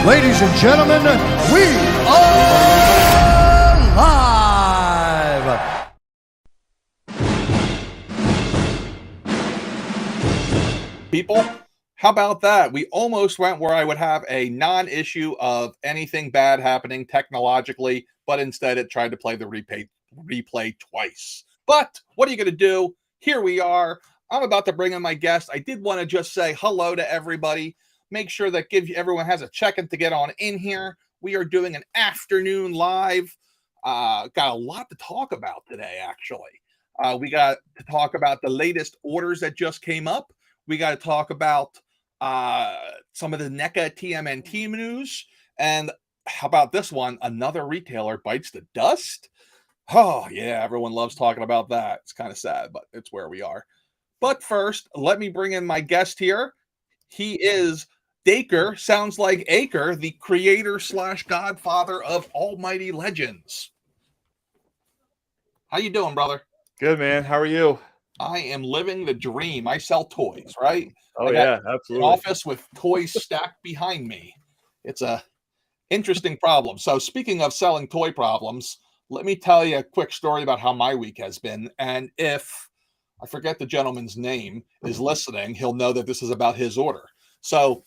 Ladies and gentlemen, we are live! People, how about that? We almost went where I would have a non-issue of anything bad happening technologically, but instead it tried to play the replay twice. But what are you going to do? Here we are. I'm about to bring in my guest. I did want to just say hello to everybody. Make sure that everyone has a check-in to get on in here. We are doing an afternoon live. Got a lot to talk about today, actually. We got to talk about the latest orders that just came up. We got to talk about some of the NECA TMNT news. And how about this one? Another retailer bites the dust. Oh, yeah, everyone loves talking about that. It's kind of sad, but it's where we are. But first, let me bring in my guest here. He is Dacre, sounds like Acre, the creator / godfather of Almighty Legends. How you doing, brother? Good, man. How are you? I am living the dream. I sell toys, right? Oh, yeah, absolutely. An office with toys stacked behind me. It's a interesting problem. So speaking of selling toy problems, let me tell you a quick story about how my week has been. And if I forget the gentleman's name is listening, he'll know that this is about his order. So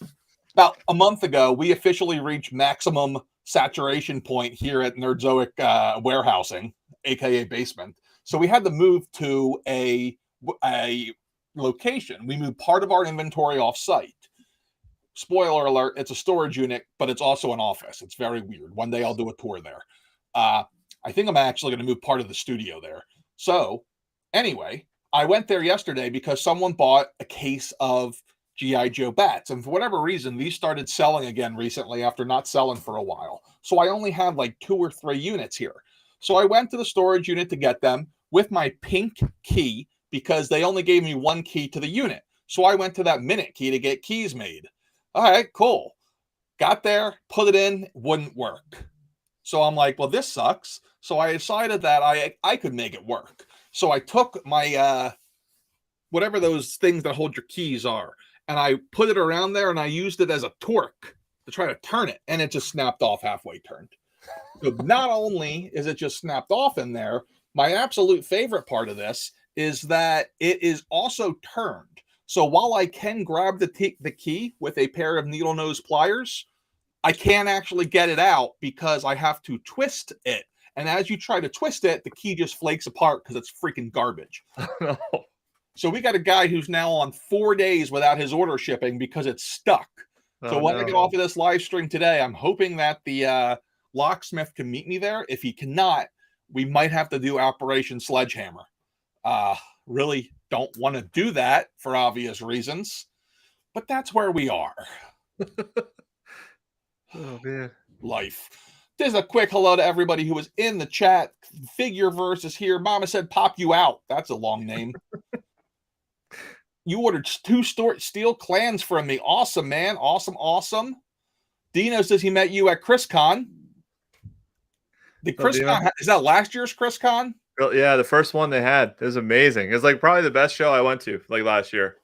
about a month ago, we officially reached maximum saturation point here at Nerdzoic warehousing, aka basement. So we had to move to a location. We moved part of our inventory off site. Spoiler alert, it's a storage unit, but it's also an office. It's very weird. One day I'll do a tour there. I think I'm actually going to move part of the studio there. So anyway, I went there yesterday because someone bought a case of G.I. Joe bats. And for whatever reason, these started selling again recently after not selling for a while. So I only had like 2 or 3 units here. So I went to the storage unit to get them with my pink key because they only gave me 1 key to the unit. So I went to that minute key to get keys made. All right, cool. Got there, put it in, wouldn't work. So I'm like, well, this sucks. So I decided that I could make it work. So I took my, whatever those things that hold your keys are, and I put it around there and I used it as a torque to try to turn it. And it just snapped off halfway turned. So not only is it just snapped off in there, my absolute favorite part of this is that it is also turned. So while I can grab the key with a pair of needle nose pliers, I can't actually get it out because I have to twist it. And as you try to twist it, the key just flakes apart because it's freaking garbage. No. So we got a guy who's now on 4 days without his order shipping because it's stuck. So when I get off of this live stream today, I'm hoping that the locksmith can meet me there. If he cannot, we might have to do Operation Sledgehammer. Really don't want to do that for obvious reasons, but that's where we are. Oh, man. Life. There's a quick hello to everybody who was in the chat. Figureverse is here. Mama said pop you out. That's a long name. You ordered 2 steel clans from me. Awesome, man. Awesome. Dino says he met you at ChrisCon. The ChrisCon, is that last year's ChrisCon? Yeah, the first one they had. It was amazing. It was like probably the best show I went to like last year.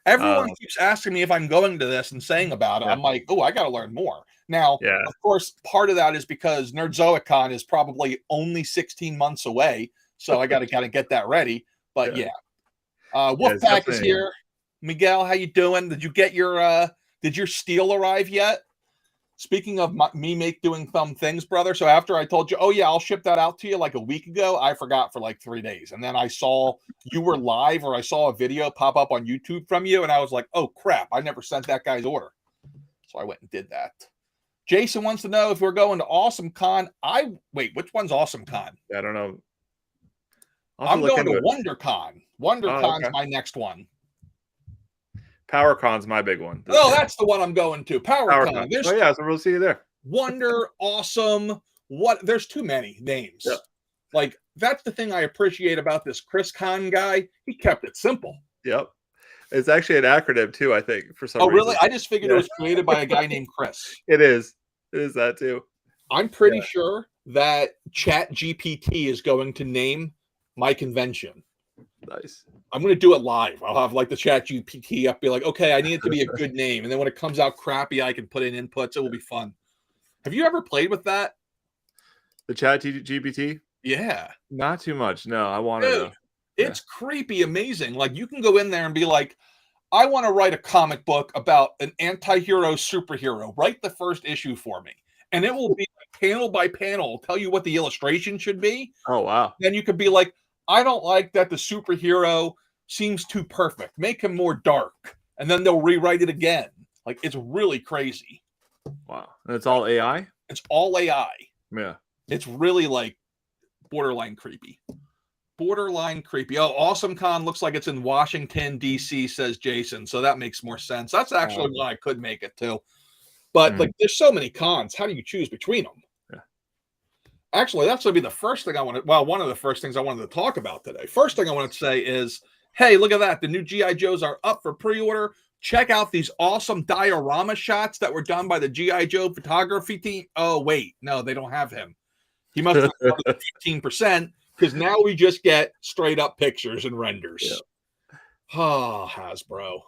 Everyone keeps asking me if I'm going to this and saying about it. Yeah. I'm like, oh, I got to learn more. Now, of course, part of that is because NerdzoicCon is probably only 16 months away. So I got to kind of get that ready. But Wolfpack is here. Miguel, how you doing? Did you get did your steel arrive yet? Speaking of me doing thumb things, brother. So after I told you, oh yeah, I'll ship that out to you like a week ago, I forgot for like 3 days. And then I saw you were live, or I saw a video pop up on YouTube from you. And I was like, oh crap, I never sent that guy's order. So I went and did that. Jason wants to know if we're going to Awesome Con. Wait, which one's Awesome Con? I don't know. I'm going to WonderCon. WonderCon's my next one. PowerCon's my big one. Oh, that's the one I'm going to. PowerCon. Oh yeah, so we'll see you there. Wonder, Awesome. There's too many names. Yep. Like, that's the thing I appreciate about this ChrisCon guy. He kept it simple. Yep. It's actually an acronym too, I think, for some reason. Oh, really? I just figured it was created by a guy named Chris. It is. It is that too. I'm pretty sure that ChatGPT is going to name my convention. Nice. I'm going to do it live. I'll have like the ChatGPT up, be like, okay, I need it to be a good name. And then when it comes out crappy, I can put in inputs. It will be fun. Have you ever played with that? The chat GPT? Yeah. Not too much. No, I want to Dude, know. it's creepy amazing. Like, you can go in there and be like, I want to write a comic book about an anti-hero superhero. Write the first issue for me. And it will be like panel by panel, tell you what the illustration should be. Oh, wow. Then you could be like, I don't like that the superhero seems too perfect. Make him more dark. And then they'll rewrite it again. Like, it's really crazy. Wow. And it's all AI? It's all AI. Yeah. It's really like borderline creepy. Borderline creepy. Oh, AwesomeCon looks like it's in Washington, D.C., says Jason. So that makes more sense. That's actually why I could make it too. But like, there's so many cons. How do you choose between them? Yeah. Actually, that's going to be the first thing I wanted. Well, one of the first things I wanted to talk about today. First thing I wanted to say is, hey, look at that. The new G.I. Joes are up for pre-order. Check out these awesome diorama shots that were done by the G.I. Joe photography team. Oh, wait. No, they don't have him. He must have 15%, because now we just get straight up pictures and renders. Yeah. Oh, Hasbro.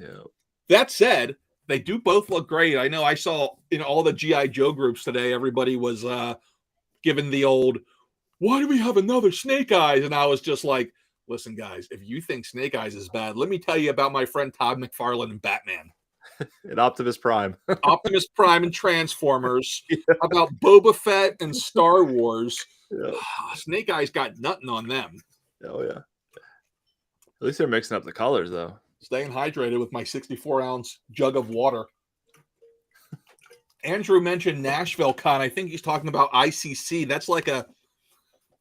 Yeah. That said, they do both look great. I know I saw in all the G.I. Joe groups today, everybody was giving the old, why do we have another Snake Eyes? And I was just like, listen, guys, if you think Snake Eyes is bad, let me tell you about my friend Todd McFarlane and Batman. And Optimus Prime. Optimus Prime and Transformers. About Boba Fett and Star Wars. Yeah. Snake Eyes got nothing on them. Oh, yeah. At least they're mixing up the colors, though. Staying hydrated with my 64-ounce jug of water. Andrew mentioned Nashville Con. I think he's talking about ICC. That's like a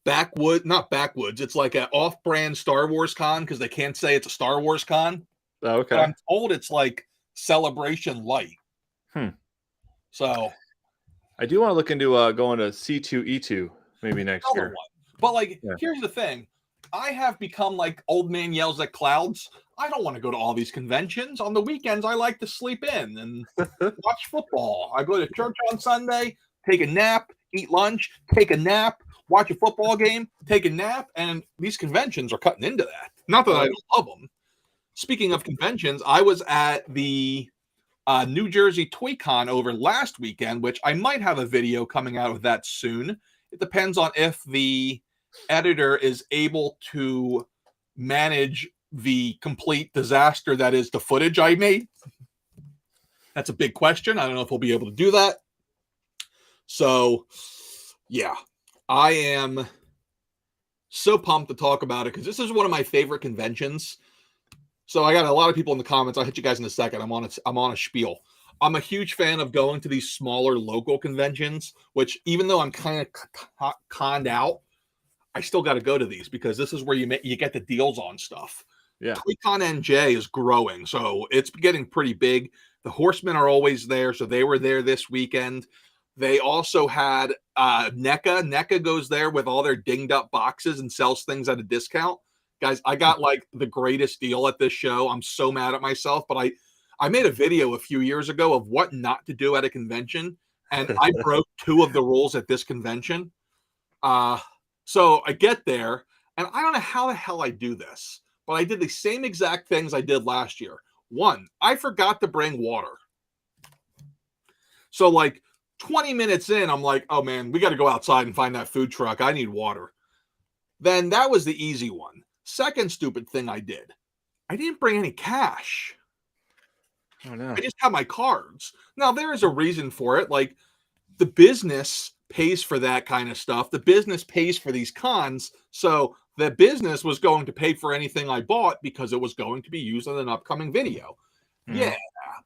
not backwoods. It's like an off-brand Star Wars con, because they can't say it's a Star Wars con. Oh, okay. But I'm told it's like Celebration Light. So I do want to look into going to C2E2 maybe next year. One. But like, here's the thing. I have become like old man yells at clouds. I don't want to go to all these conventions. On the weekends, I like to sleep in and watch football. I go to church on Sunday, take a nap, eat lunch, take a nap, watch a football game, take a nap, and these conventions are cutting into that. Not that I don't love them. Speaking of conventions, I was at the New Jersey ToyCon over last weekend, which I might have a video coming out of that soon. It depends on if the editor is able to manage the complete disaster that is the footage I made. That's a big question. I don't know if we'll be able to do that. So, yeah, I am so pumped to talk about it, because this is one of my favorite conventions. So I got a lot of people in the comments. I'll hit you guys in a second. I'm on a spiel. I'm a huge fan of going to these smaller local conventions, which, even though I'm kind of conned out, I still got to go to these, because this is where you get the deals on stuff. Yeah. ToyCon NJ is growing, so it's getting pretty big. The Horsemen are always there, so they were there this weekend. They also had NECA. NECA goes there with all their dinged up boxes and sells things at a discount. Guys, I got like the greatest deal at this show. I'm so mad at myself, but I made a video a few years ago of what not to do at a convention, and I broke 2 of the rules at this convention. So I get there, and I don't know how the hell I do this, but I did the same exact things I did last year. 1, I forgot to bring water. So like 20 minutes in, I'm like, oh man, we got to go outside and find that food truck. I need water. Then that was the easy one. Second stupid thing I did, I didn't bring any cash. Oh, no. I just have my cards. Now, there is a reason for it. Like, the business pays for that kind of stuff. The business pays for these cons. So the business was going to pay for anything I bought, because it was going to be used in an upcoming video. Yeah.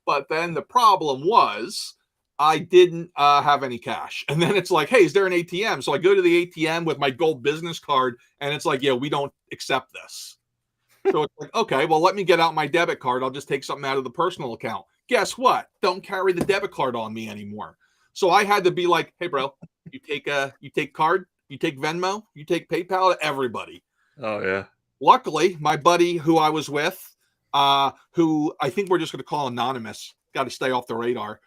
But then the problem was I didn't have any cash. And then it's like, hey, is there an ATM? So I go to the ATM with my gold business card, and it's like, yeah, we don't accept this. So it's like, okay, well, let me get out my debit card. I'll just take something out of the personal account. Guess what? Don't carry the debit card on me anymore. So I had to be like, hey, bro, you take card, you take Venmo, you take PayPal, to everybody. Oh, yeah. Luckily, my buddy who I was with, who I think we're just going to call anonymous, got to stay off the radar.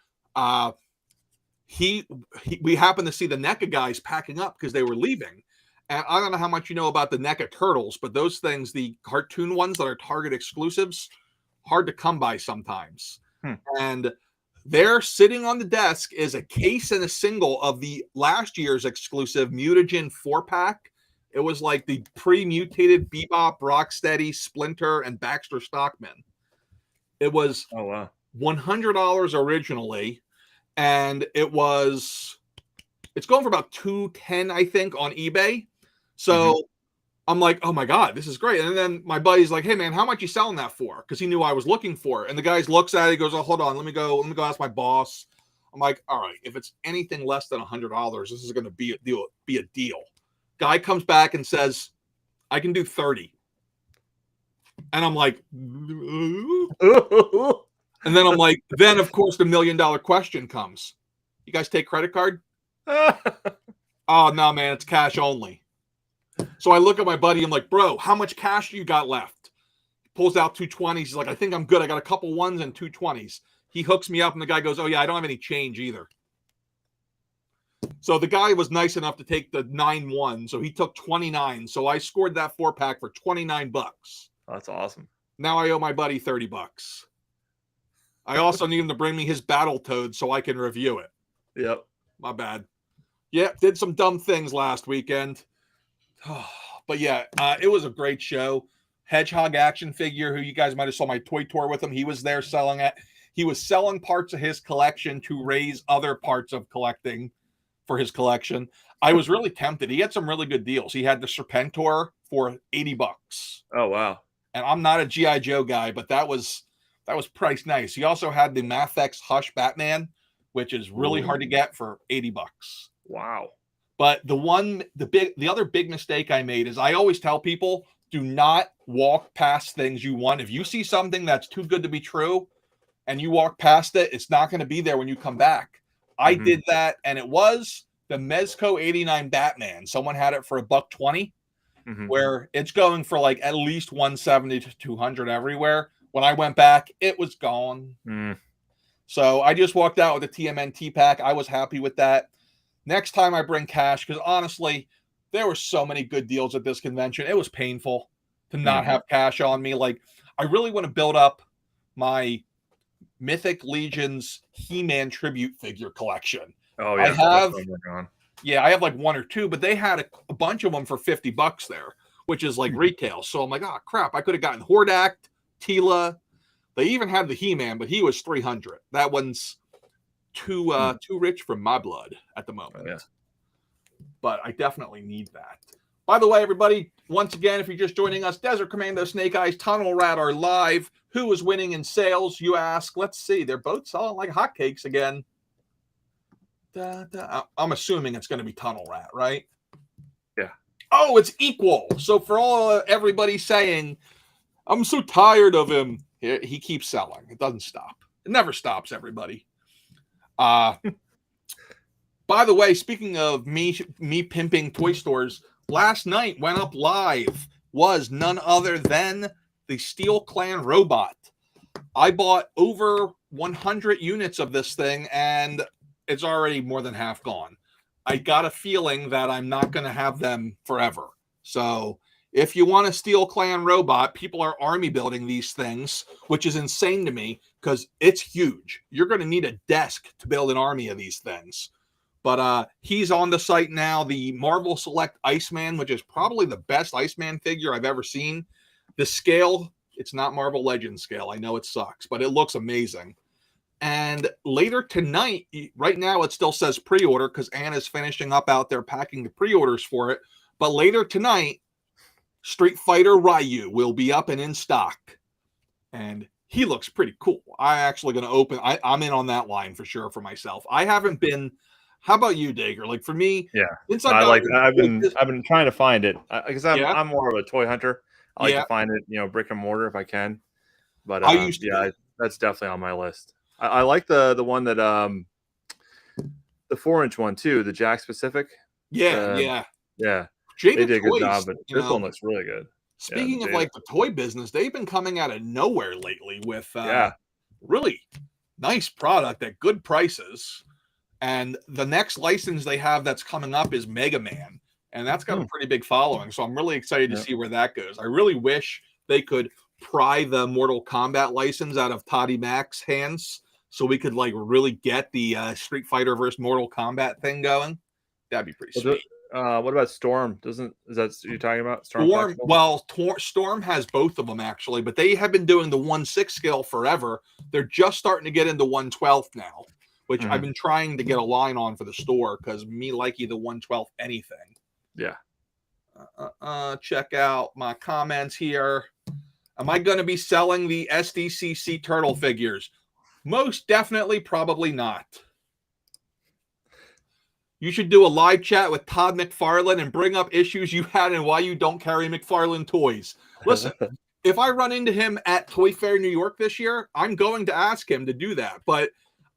We happened to see the NECA guys packing up because they were leaving. And I don't know how much you know about the NECA turtles, but those things, the cartoon ones that are Target exclusives, hard to come by sometimes. And There, sitting on the desk, is a case and a single of the last year's exclusive Mutagen 4-pack. It was like the pre-mutated Bebop, Rocksteady, Splinter, and Baxter Stockman. It was $100 originally, and it's going for about $210, I think, on eBay. So I'm like, oh my God, this is great. And then my buddy's like, hey man, how much you selling that for? Because he knew I was looking for it. And the guy looks at it, he goes, oh, hold on, let me go ask my boss. I'm like, all right, if it's anything less than $100, this is going to be a deal. Guy comes back and says, I can do 30. And I'm like, and then I'm like, then of course the $1 million question comes. You guys take credit card? Oh no, man, it's cash only. So I look at my buddy. I'm like, bro, how much cash do you got left? He pulls out 220s. He's like, I think I'm good. I got a couple ones and 220s. He hooks me up, and the guy goes, oh, yeah, I don't have any change either. So the guy was nice enough to take the 9-1. So he took 29. So I scored that 4-pack for $29. That's awesome. Now I owe my buddy $30. I also need him to bring me his Battletoad so I can review it. Yep. My bad. Yeah, did some dumb things last weekend. But yeah, it was a great show. Hedgehog action figure, who you guys might have saw my toy tour with him. He was there selling it. He was selling parts of his collection to raise other parts of collecting for his collection. I was really tempted. He had some really good deals. He had the Serpentor for $80. Oh wow! And I'm not a G.I. Joe guy, but that was priced nice. He also had the Mathex Hush Batman, which is really hard to get, for $80. Wow. But the other big mistake I made is I always tell people, do not walk past things you want. If you see something that's too good to be true and you walk past it, it's not going to be there when you come back. I did that, and it was the Mezco 89 Batman. Someone had it for $120, where it's going for like at least 170 to 200 everywhere. When I went back, it was gone. So I just walked out with a TMNT pack. I was happy with that. Next time I bring cash, because honestly, there were so many good deals at this convention. It was painful to not have cash on me. Like, I really want to build up my Mythic Legions He-Man tribute figure collection. Oh yeah, I have like one or two, but they had a bunch of them for $50 there, which is like retail. So I'm like, oh crap, I could have gotten Hordak, Tila. They even had the He-Man, but he was $300. That one's too rich for my blood at the moment. Yeah. But I definitely need that. By the way, everybody, once again, if you're just joining us, Desert Commando, Snake Eyes, Tunnel Rat are live. Who is winning in sales, you ask? Let's see. They're both selling like hotcakes again. I'm assuming it's going to be Tunnel Rat, right? Yeah. Oh, it's equal. So for everybody saying, I'm so tired of him, he keeps selling. It doesn't stop. It never stops, everybody. By the way, speaking of me pimping toy stores, last night went up live was none other than the Steel Clan robot. I bought over 100 units of this thing, and it's already more than half gone. I got a feeling that I'm not going to have them forever. So if you want a Steel Clan robot, people are army building these things, which is insane to me because it's huge. You're going to need a desk to build an army of these things. But he's on the site now. The Marvel Select Iceman, which is probably the best Iceman figure I've ever seen. The scale, it's not Marvel Legends scale. I know it sucks, but it looks amazing. And later tonight, right now it still says pre-order because Anna's finishing up out there packing the pre-orders for it. But later tonight, Street Fighter Ryu will be up and in stock. And he looks pretty cool. I'm actually going to open. I'm in on that line for sure for myself. I haven't been. How about you, Dacre? Like for me, yeah. I've been trying to find it because I'm more of a toy hunter. I like to find it, brick and mortar if I can. But that's definitely on my list. I like the one that the 4-inch one too, the Jack Specific. Yeah. They did a good job, but this one looks really good. Speaking of like the toy business, they've been coming out of nowhere lately with really nice product at good prices. And the next license they have that's coming up is Mega Man. And that's got a pretty big following. So I'm really excited to see where that goes. I really wish they could pry the Mortal Kombat license out of Toddy Mack's hands so we could like really get the Street Fighter versus Mortal Kombat thing going. That'd be pretty sweet. What about Storm? Is that what you're talking about? Storm? Well, Storm has both of them actually, but they have been doing the 1/6 scale forever. They're just starting to get into 1/12 now, which I've been trying to get a line on for the store because me likey the 1/12 anything. Yeah. Check out my comments here. Am I going to be selling the SDCC turtle figures? Most definitely, probably not. You should do a live chat with Todd McFarlane and bring up issues you had and why you don't carry McFarlane toys. Listen, if I run into him at Toy Fair New York this year, I'm going to ask him to do that. But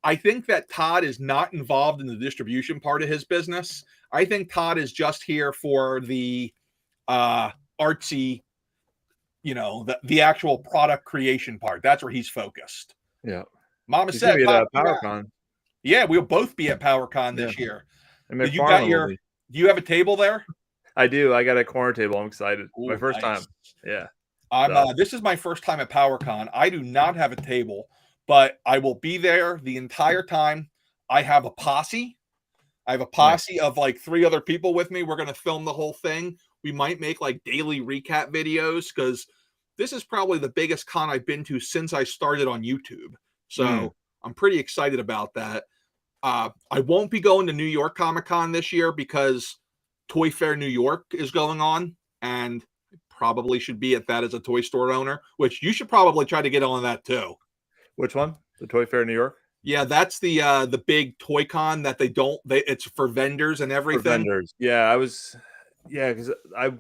I think that Todd is not involved in the distribution part of his business. I think Todd is just here for the artsy, the actual product creation part. That's where he's focused. Yeah. Mama said PowerCon. Yeah, we'll both be at PowerCon this year. Do you have a table there? I do. I got a corner table. I'm excited. Ooh, my first time. Yeah. This is my first time at PowerCon. I do not have a table, but I will be there the entire time. I have a posse. I have a posse of like 3 other people with me. We're going to film the whole thing. We might make like daily recap videos because this is probably the biggest con I've been to since I started on YouTube. So I'm pretty excited about that. I won't be going to New York Comic Con this year because Toy Fair New York is going on, and probably should be at that as a toy store owner, which you should probably try to get on that too. Which one? The Toy Fair New York? Yeah, that's the big toy con that it's for vendors and everything. For vendors. Yeah, because I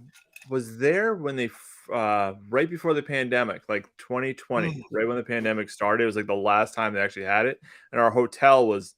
was there when they right before the pandemic, like 2020, right when the pandemic started. It was like the last time they actually had it, and our hotel was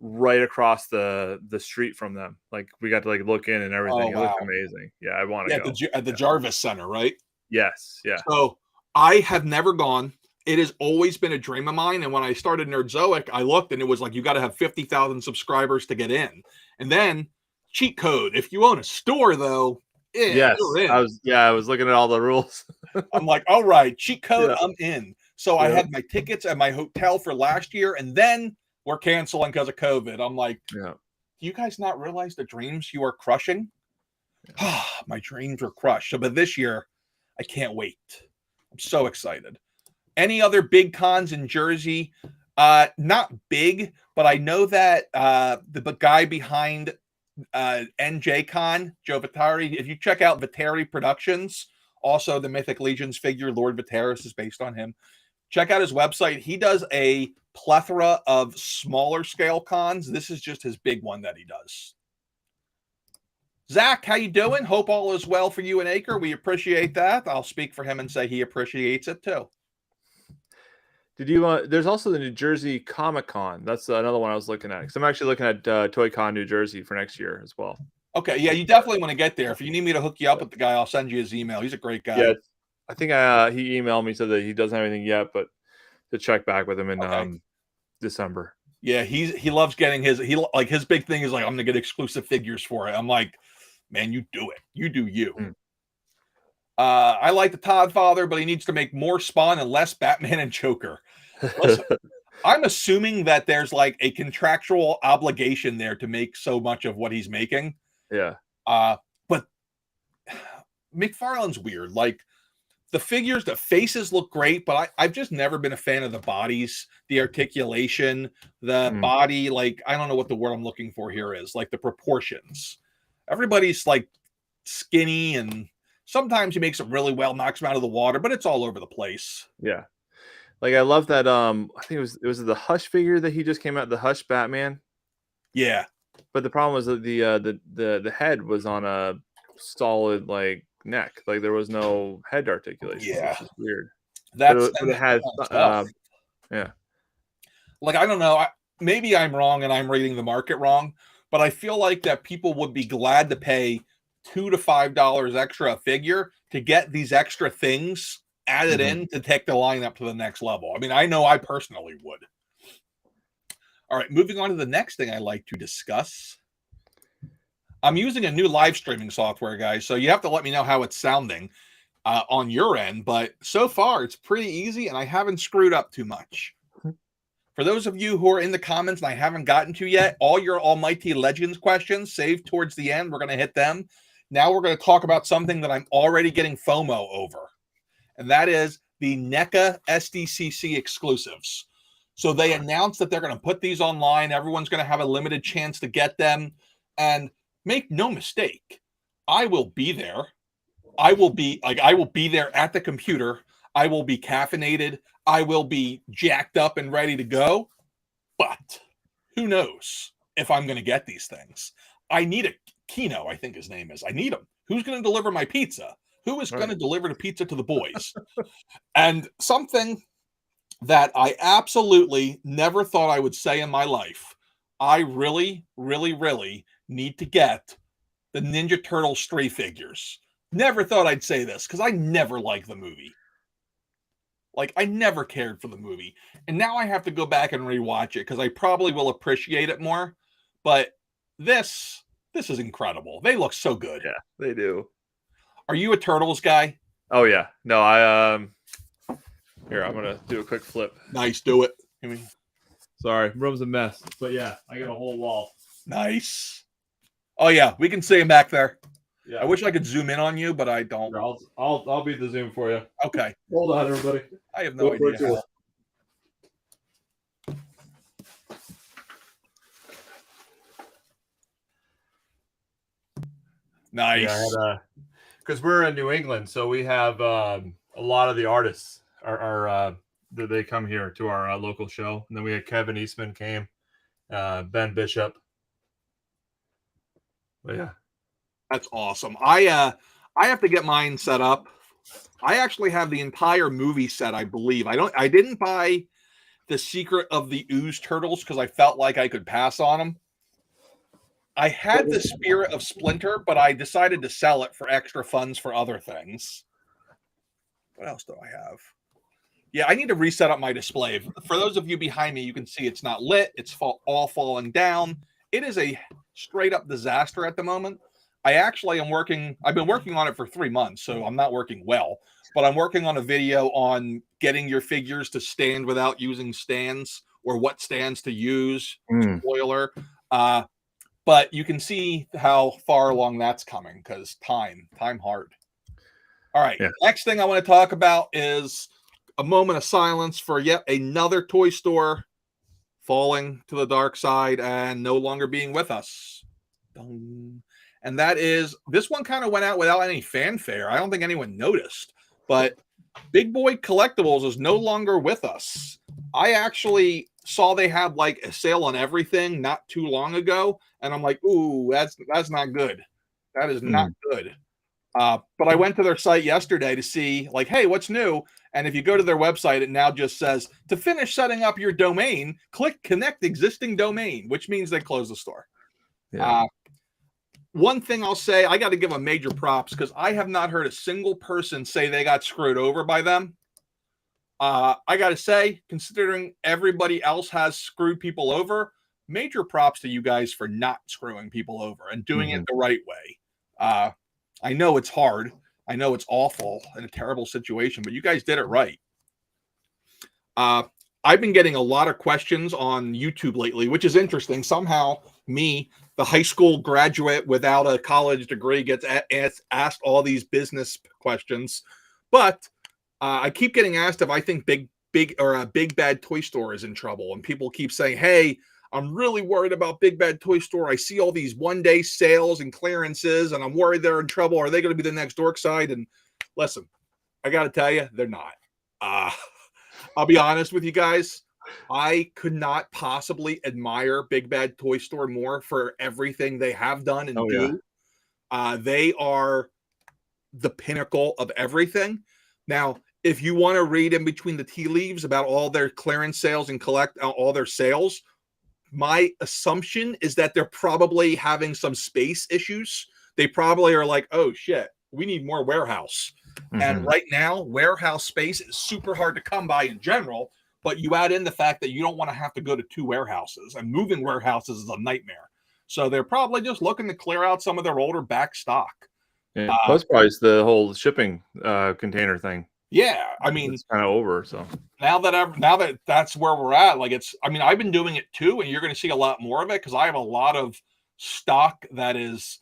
right across the street from them. Like we got to like look in and everything. Oh, wow. It looked amazing. Yeah, I want to go. At the Jarvis Center, right? Yes. Yeah. So I have never gone. It has always been a dream of mine. And when I started Nerdzoic, I looked and it was like, you got to have 50,000 subscribers to get in. And then cheat code. If you own a store though, yes, I was looking at all the rules. I'm like, all right, cheat code, yeah. I'm in. So I had my tickets at my hotel for last year, and then we're canceling because of COVID. I'm like, do you guys not realize the dreams you are crushing? Yeah. My dreams were crushed. So, but this year, I can't wait. I'm so excited. Any other big cons in Jersey? Not big, but I know that the guy behind NJToyCon, Joe Vitari, if you check out Vitari Productions, also the Mythic Legions figure, Lord Vitaris is based on him. Check out his website. He does a plethora of smaller scale cons. This is just his big one that he does. Zach, how you doing? Hope all is well for you and Acre. We appreciate that. I'll speak for him and say he appreciates it too. Did you? There's also the New Jersey Comic Con. That's another one I was looking at. Because I'm actually looking at ToyCon New Jersey for next year as well. Okay, yeah, you definitely want to get there. If you need me to hook you up with the guy, I'll send you his email. He's a great guy. Yeah, I think he emailed me, said that he doesn't have anything yet, but to check back with him in December. Yeah, he loves getting his big thing is like, I'm gonna get exclusive figures for it. I'm like, man, you do it. You do you. I like the Todd Father, but he needs to make more Spawn and less Batman and Joker. Listen, I'm assuming that there's like a contractual obligation there to make so much of what he's making. Yeah. But McFarlane's weird. Like the figures, the faces look great, but I've just never been a fan of the bodies, the articulation, the body. Like, I don't know what the word I'm looking for here is. Like the proportions. Everybody's like skinny, and sometimes he makes them really well, knocks them out of the water, but it's all over the place. Yeah. Like I love that. I think it was the Hush figure that he just came out, the Hush Batman. Yeah. But the problem was that the head was on a solid like neck. Like there was no head articulation. Yeah. Which is weird. It has yeah. Like, I don't know. Maybe I'm wrong and I'm reading the market wrong, but I feel like that people would be glad to pay $2 to $5 extra a figure to get these extra things added in to take the lineup to the next level. I mean, I know I personally would. All right, moving on to the next thing I like to discuss. I'm using a new live streaming software, guys, so you have to let me know how it's sounding on your end, but so far it's pretty easy and I haven't screwed up too much. For those of you who are in the comments and I haven't gotten to yet, all your Almighty Legends questions saved towards the end. We're going to hit them. Now we're going to talk about something that I'm already getting FOMO over, and that is the NECA SDCC exclusives. So they announced that they're going to put these online. Everyone's going to have a limited chance to get them. And make no mistake, I will be there. I will be there at the computer. I will be caffeinated. I will be jacked up and ready to go. But who knows if I'm going to get these things? I need a Kino, I think his name is. I need him. Who's going to deliver my pizza? Who is going to deliver the pizza to the boys? And something that I absolutely never thought I would say in my life, I really, really, really need to get the Ninja Turtle stray figures. Never thought I'd say this because I never liked the movie. Like, I never cared for the movie. And now I have to go back and rewatch it because I probably will appreciate it more. But this is incredible. They look so good. Yeah, they do. Are you a Turtles guy? Oh, yeah. No, here, I'm going to do a quick flip. Nice, do it. Sorry, room's a mess. But yeah, I got a whole wall. Nice. Oh, yeah, we can see him back there. Yeah. I wish I could zoom in on you, but I don't. Sure, I'll be the zoom for you. Okay. Hold on, everybody. I have no idea. Nice. Yeah, because we're in New England, so we have a lot of the artists they come here to our local show, and then we had Kevin Eastman came, Ben Bishop. But yeah, that's awesome. I have to get mine set up. I actually have the entire movie set, I believe. I didn't buy The Secret of the Ooze Turtles because I felt like I could pass on them. I had the Spirit of Splinter, but I decided to sell it for extra funds for other things. What else do I have? Yeah, I need to reset up my display. For those of you behind me, you can see it's not lit. It's all falling down. It is a straight up disaster at the moment. I've been working on it for 3 months, so I'm not working well. But I'm working on a video on getting your figures to stand without using stands or what stands to use. Spoiler. But you can see how far along that's coming because time hard. All right. Yeah. Next thing I want to talk about is a moment of silence for yet another toy store falling to the dark side and no longer being with us. And that is, this one kind of went out without any fanfare. I don't think anyone noticed, but Big Boy Collectibles is no longer with us. I actually saw they had like a sale on everything not too long ago, and I'm like, ooh, that's not good. That is not good. But I went to their site yesterday to see, like, hey, what's new? And if you go to their website, it now just says, to finish setting up your domain, click connect existing domain, which means they close the store. Yeah. One thing I'll say, I got to give them major props because I have not heard a single person say they got screwed over by them. I got to say, considering everybody else has screwed people over, major props to you guys for not screwing people over and doing it the right way. I know it's hard. I know it's awful and a terrible situation, but you guys did it right. I've been getting a lot of questions on YouTube lately, which is interesting. Somehow me, the high school graduate without a college degree, gets asked all these business questions. But I keep getting asked if I think Big Bad Toy Store is in trouble. And people keep saying, hey, I'm really worried about Big Bad Toy Store. I see all these one-day sales and clearances, and I'm worried they're in trouble. Are they going to be the next Dork Side? And listen, I got to tell you, they're not. I'll be honest with you guys. I could not possibly admire Big Bad Toy Store more for everything they have done and do. Yeah. They are the pinnacle of everything. Now, if you want to read in between the tea leaves about all their clearance sales and collect all their sales, my assumption is that they're probably having some space issues. They probably are like, oh, shit, we need more warehouse. And right now, warehouse space is super hard to come by in general, but you add in the fact that you don't want to have to go to 2 warehouses, and moving warehouses is a nightmare. So they're probably just looking to clear out some of their older back stock. Yeah, plus price, the whole shipping container thing. Yeah, I mean, it's kind of over. So now that that's where we're at, like I mean, I've been doing it too, and you're going to see a lot more of it because I have a lot of stock that is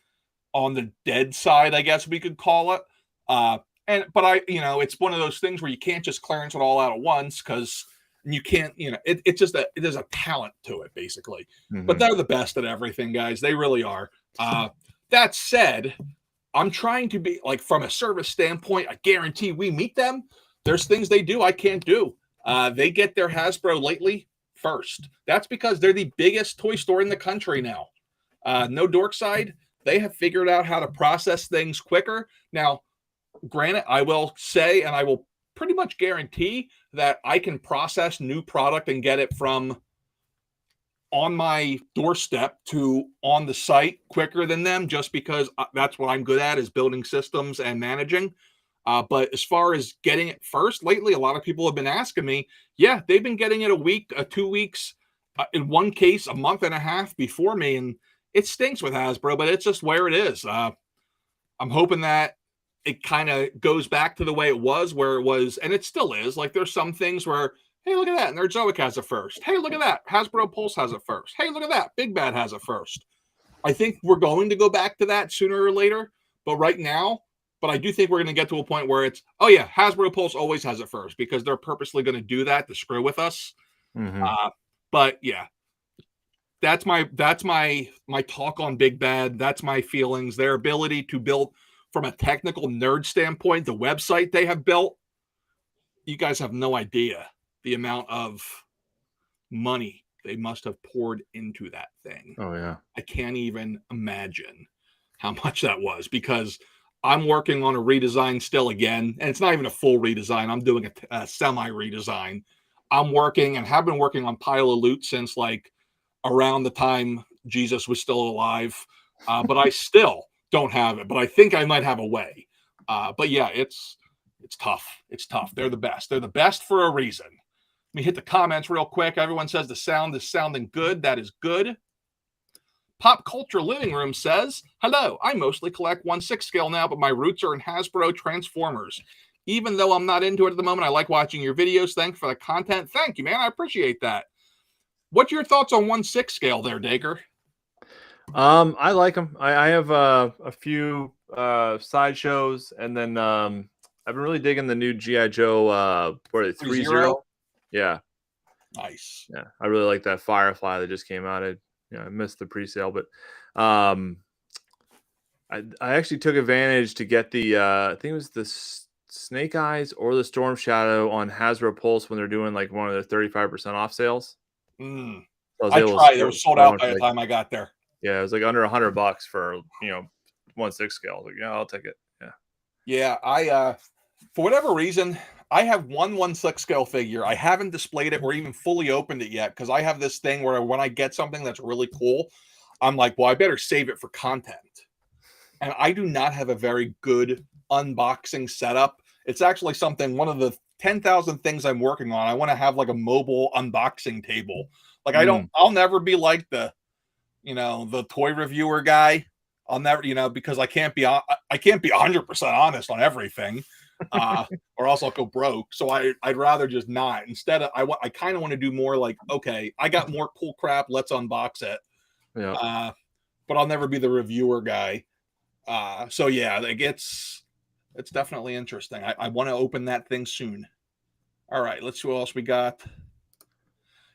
on the dead side, I guess we could call it. But it's one of those things where you can't just clearance it all out at once because you can't, it's just there's a talent to it basically. But they're the best at everything, guys. They really are. That said, I'm trying to be like from a service standpoint, I guarantee we meet them. There's things they do I can't do. They get their Hasbro lately first. That's because they're the biggest toy store in the country now. No dork side. They have figured out how to process things quicker. Now, granted, I will say, and I will pretty much guarantee that I can process new product and get it from on my doorstep to on the site quicker than them, just because that's what I'm good at is building systems and managing. But as far as getting it first, lately, a lot of people have been asking me, yeah, they've been getting it a week, 2 weeks, in one case, a month and a half before me. And it stinks with Hasbro, but it's just where it is. I'm hoping that it kind of goes back to the way it was, where it was, and it still is. Like there's some things where, hey, look at that, Nerdzoic has it first. Hey, look at that, Hasbro Pulse has it first. Hey, look at that, Big Bad has it first. I think we're going to go back to that sooner or later, but right now, I do think we're going to get to a point where it's, oh yeah, Hasbro Pulse always has it first because they're purposely going to do that to screw with us. But yeah, that's my talk on Big Bad. That's my feelings. Their ability to build from a technical nerd standpoint, the website they have built, you guys have no idea the amount of money they must have poured into that thing. Oh yeah. I can't even imagine how much that was because I'm working on a redesign still again, and it's not even a full redesign. I'm doing a semi redesign. I'm working and have been working on Pile of Loot since like around the time Jesus was still alive. But I still don't have it, but I think I might have a way. But yeah, it's tough. It's tough. They're the best. They're the best for a reason. Let me hit the comments real quick. Everyone says the sound is sounding good. That is good. Pop Culture Living Room says, hello, I mostly collect 1/6 scale now, but my roots are in Hasbro Transformers. Even though I'm not into it at the moment, I like watching your videos. Thanks for the content. Thank you, man. I appreciate that. What's your thoughts on 1/6 scale there, Dacre? I like them. I have a few sideshows, and then I've been really digging the new G.I. Joe 3-0. Yeah. Nice. Yeah. I really like that Firefly that just came out. I missed the pre-sale, but I actually took advantage to get the I think it was the Snake Eyes or the Storm Shadow on Hasbro Pulse when they're doing like one of their 35% off sales. I tried. It was sold out by the time I got there. Yeah, it was like under $100 for 1/6 scale. Like, yeah, I'll take it. Yeah. Yeah, I for whatever reason, I have 1/6 scale figure. I haven't displayed it or even fully opened it yet because I have this thing where when I get something that's really cool, I'm like, well, I better save it for content. And I do not have a very good unboxing setup. It's actually something, one of the 10,000 things I'm working on. I want to have like a mobile unboxing table. Like I'll never be like the toy reviewer guy. I'll never, because I can't be 100% honest on everything, or else I'll go broke. So I'd rather just not. Instead, I kind of want to do more like, okay, I got more cool crap. Let's unbox it. Yeah. But I'll never be the reviewer guy. So yeah, it's definitely interesting. I want to open that thing soon. All right, let's see what else we got.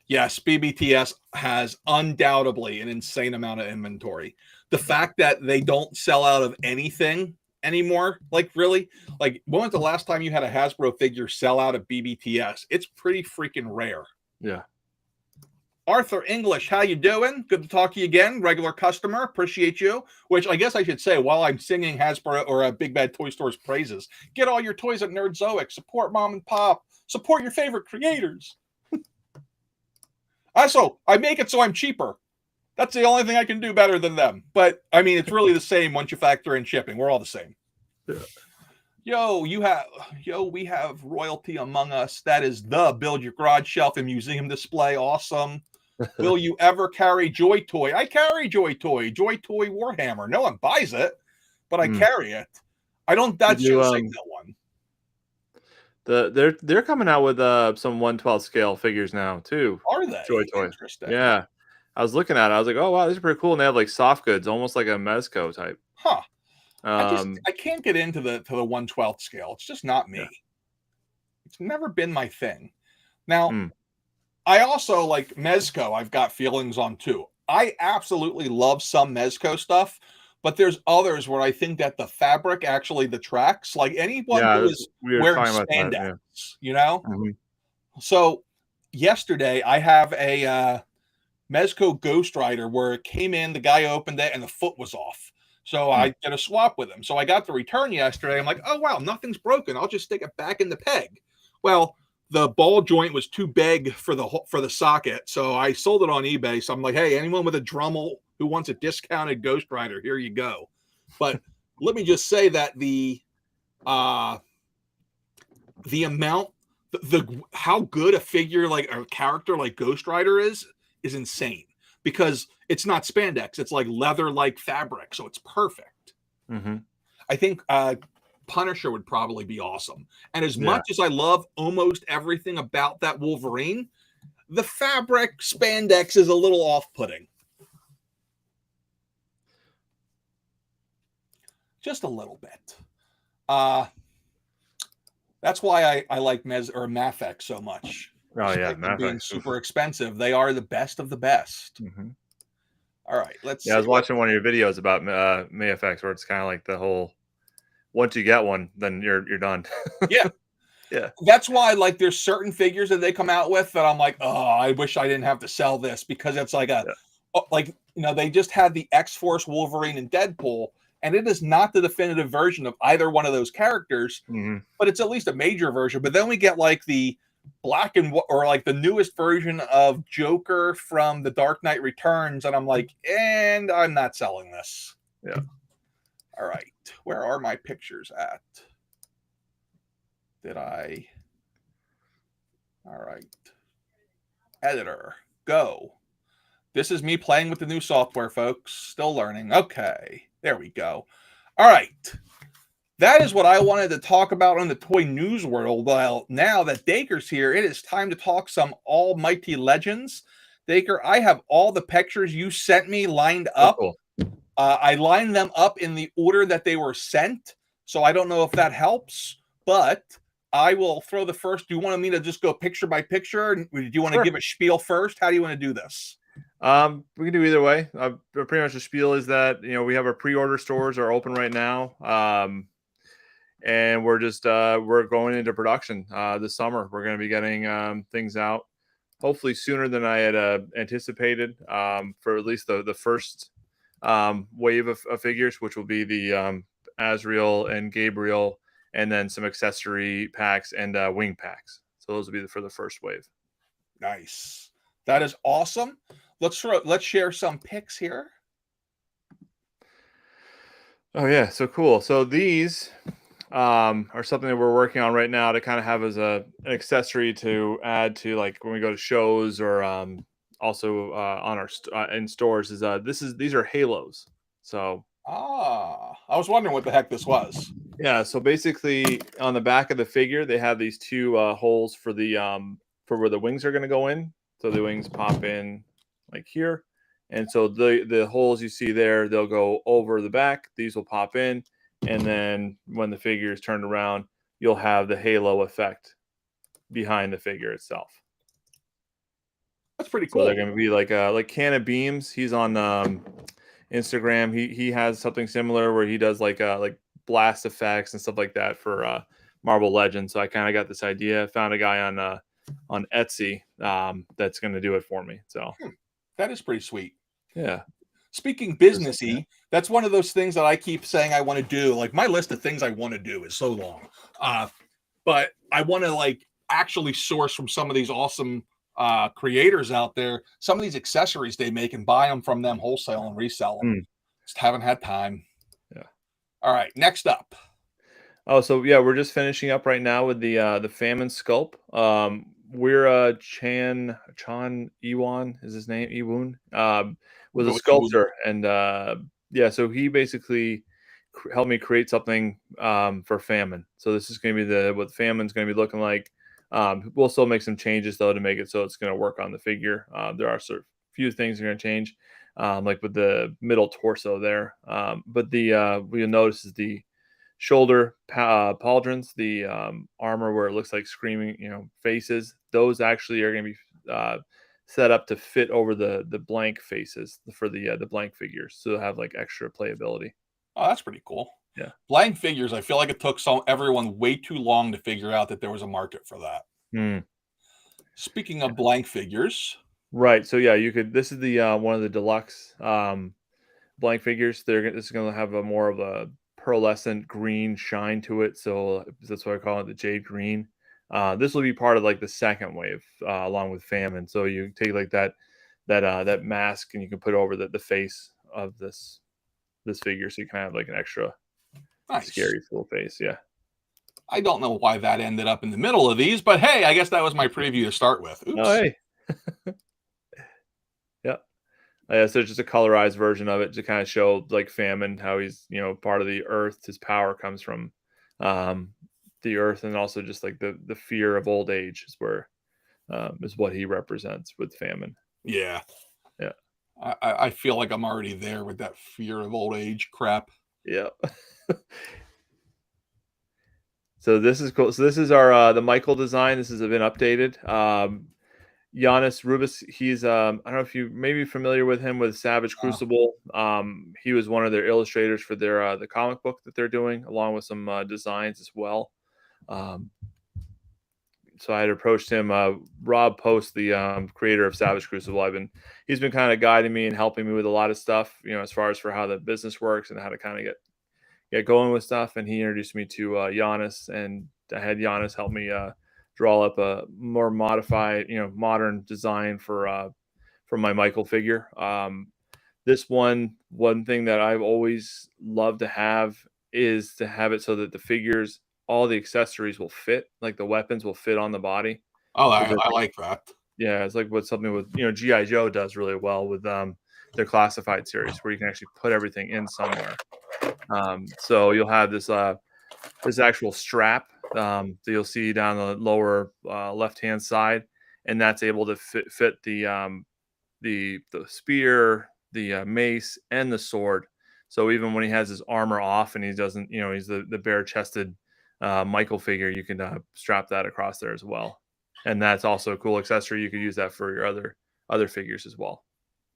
Yes, BBTS has undoubtedly an insane amount of inventory. The fact that they don't sell out of anything anymore, like really, like when was the last time you had a Hasbro figure sell out of BBTS? It's pretty freaking rare. Yeah. Arthur English, how you doing? Good to talk to you again. Regular customer, appreciate you. Which I guess I should say while I'm singing Hasbro or Big Bad Toy Store's praises. Get all your toys at Nerdzoic. Support mom and pop. Support your favorite creators. Also, I make it so I'm cheaper. That's the only thing I can do better than them. But I mean, it's really the same once you factor in shipping. We're all the same. Yeah. We have royalty among us. That is the build your garage shelf and museum display. Awesome. Will you ever carry Joy Toy? I carry Joy Toy Warhammer. No one buys it, but I carry it. I don't. That's just that one. They're coming out with some 1/12 scale figures now too. Are they? Toy. Interesting. Yeah. I was looking at it. I was like, oh wow, these are pretty cool. And they have like soft goods, almost like a Mezco type. Huh. I can't get into the 1/12 scale. It's just not me. Yeah. It's never been my thing. Now, I also like Mezco. I've got feelings on too. I absolutely love some Mezco stuff, but there's others where I think that the fabric actually detracts. Like anyone who is wearing spandex, you know. So yesterday I have a Mezco Ghost Rider where it came in, the guy opened it, and the foot was off. So I did a swap with him. So I got the return yesterday. I'm like, oh wow, nothing's broken. I'll just stick it back in the peg. Well, the ball joint was too big for the socket, so I sold it on eBay. So I'm like, hey, anyone with a Dremel who wants a discounted Ghost Rider, here you go. But let me just say that the amount, how good a figure like a character like Ghost Rider is insane because it's not spandex; it's like leather-like fabric, so it's perfect. I think Punisher would probably be awesome. And as much as I love almost everything about that Wolverine, the fabric spandex is a little off-putting. Just a little bit. That's why I like Mafex so much. Oh yeah, Mafex being super expensive. They are the best of the best. All right, let's see. I was watching one of your videos about Mafex where it's kind of like the whole once you get one, then you're done. Yeah. That's why like there's certain figures that they come out with that I'm like, oh, I wish I didn't have to sell this because it's like like they just had the X-Force, Wolverine, and Deadpool, and it is not the definitive version of either one of those characters, but it's at least a major version. But then we get like the black or like the newest version of Joker from The Dark Knight Returns, and I'm like, and I'm not selling this. Yeah. All right. Where are my pictures at? All right. Editor, go. This is me playing with the new software, folks. Still learning. Okay. There we go. All right. That is what I wanted to talk about on the toy news world. Well, now that Dacre's here, it is time to talk some Almighty Legends. Dacre, I have all the pictures you sent me lined up. Oh, cool. I lined them up in the order that they were sent, so I don't know if that helps, but I will throw the first. Do you want me to just go picture by picture? Do you want to give a spiel first? How do you want to do this? We can do either way. Pretty much the spiel is that we have our pre-order stores are open right now, and we're just we're going into production this summer. We're going to be getting things out hopefully sooner than I had anticipated for at least the first wave of figures, which will be the Azrael and Gabriel, and then some accessory packs and wing packs. So those will be for the first wave. Nice. That is awesome. Let's share some pics here. Oh yeah, so cool. So these are something that we're working on right now to kind of have as an accessory to add to like when we go to shows or also on our in stores. These are halos. So I was wondering what the heck this was. Yeah, so basically on the back of the figure they have these two holes for the for where the wings are going to go in. So the wings pop in like here, and so the holes you see there, they'll go over the back. These will pop in, and then when the figure is turned around, you'll have the halo effect behind the figure itself. That's pretty cool. So they're going to be like Canna Beams. He's on Instagram. He has something similar where he does like blast effects and stuff like that for Marvel Legends. So I kind of got this idea. Found a guy on Etsy that's going to do it for me. So that is pretty sweet. Yeah. Speaking businessy, that's one of those things that I keep saying I want to do. Like my list of things I want to do is so long, but I want to like actually source from some of these awesome creators out there, some of these accessories they make and buy them from them wholesale and resell them. Just haven't had time. Yeah. All right, next up. Oh, so yeah, we're just finishing up right now with the Famine Sculpt. We're Chan Iwan is his name, Iwun, was a sculptor, and yeah, so he basically help me create something for Famine. So this is going to be what Famine's going to be looking like. We'll still make some changes though to make it so it's going to work on the figure. There are sort of few things that are going to change, like with the middle torso there. But what you'll notice is the shoulder pauldrons, the armor where it looks like screaming, faces. Those actually are going to be set up to fit over the blank faces for the blank figures, so they'll have like extra playability. Oh, that's pretty cool. Yeah, blank figures. I feel like it took everyone way too long to figure out that there was a market for that. Speaking of blank figures, right? So yeah, you could. This is the one of the deluxe blank figures. This is going to have a more of a pearlescent green shine to it, so that's why I call it the jade green. This will be part of like the second wave, along with Famine. So you take like that mask and you can put over the face of this figure, so you can have like an extra scary full face. Yeah. I don't know why that ended up in the middle of these, but hey, I guess that was my preview to start with. Oops. Oh, hey. Yeah. So just a colorized version of it to kind of show like Famine, how he's, part of the earth. His power comes from the earth, and also just like the fear of old age is what he represents with Famine. Yeah. Yeah. I feel like I'm already there with that fear of old age crap. Yeah. So this is cool. So this is our the Michael design. This has been updated. Giannis Rubis, he's I don't know if you may be familiar with him with Savage Crucible. He was one of their illustrators for their the comic book that they're doing, along with some designs as well. So I had approached him. Rob Post, the creator of Savage Crucible, he's been kind of guiding me and helping me with a lot of stuff, as far as for how the business works and how to kind of get going with stuff. And he introduced me to Giannis, and I had Giannis help me draw up a more modified, modern design for my Michael figure. This one thing that I've always loved to have is to have it so that the figures, all the accessories will fit, like the weapons will fit on the body. Oh, I like that. Yeah, it's like something with G.I. Joe does really well with their classified series, where you can actually put everything in somewhere. So you'll have this actual strap that you'll see down the lower left hand side, and that's able to fit the spear, the mace, and the sword. So even when he has his armor off and he doesn't, he's the bare chested Michael figure, you can strap that across there as well. And that's also a cool accessory. You could use that for your other figures as well.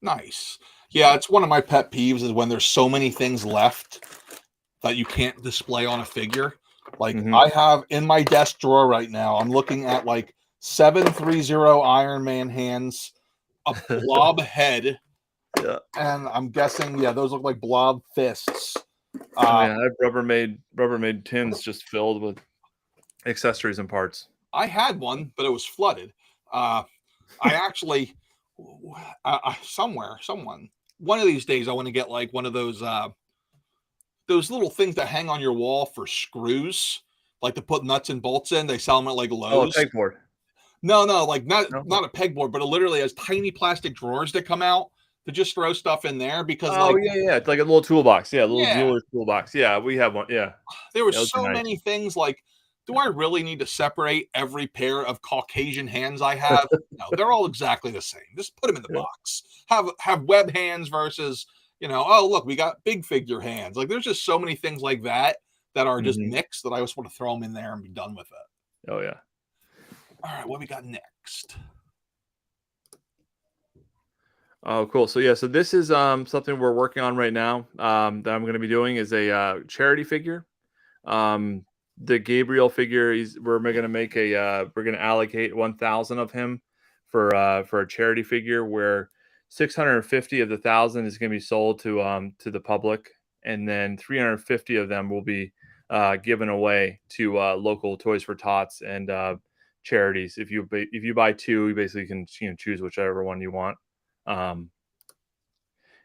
Nice. Yeah, it's one of my pet peeves is when there's so many things left that you can't display on a figure. Like I have in my desk drawer right now, I'm looking at like 730 Iron Man hands, a blob head, and I'm guessing, those look like blob fists. I have Rubbermaid tins just filled with accessories and parts. I had one, but it was flooded. I actually, one of these days, I want to get like one of those little things that hang on your wall for screws, like to put nuts and bolts in. They sell them at like Lowe's. Oh, a pegboard. No, like not a pegboard, but it literally has tiny plastic drawers that come out to just throw stuff in there because it's like a little toolbox. Yeah, a little jeweler's toolbox. Yeah, we have one. Yeah. There were so many things like, do I really need to separate every pair of Caucasian hands I have? No, they're all exactly the same. Just put them in the box. Have web hands versus, oh, look, we got big figure hands. Like there's just so many things like that are just mixed that I just want to throw them in there and be done with it. Oh, yeah. All right, what we got next? Oh, cool. So this is something we're working on right now that I'm going to be doing is a charity figure. The Gabriel figure, we're going to make we're going to allocate 1,000 of him for a charity figure, where 650 of the 1,000 is going to be sold to the public, and then 350 of them will be given away to local Toys for Tots and charities. If you buy two, you basically can choose whichever one you want. And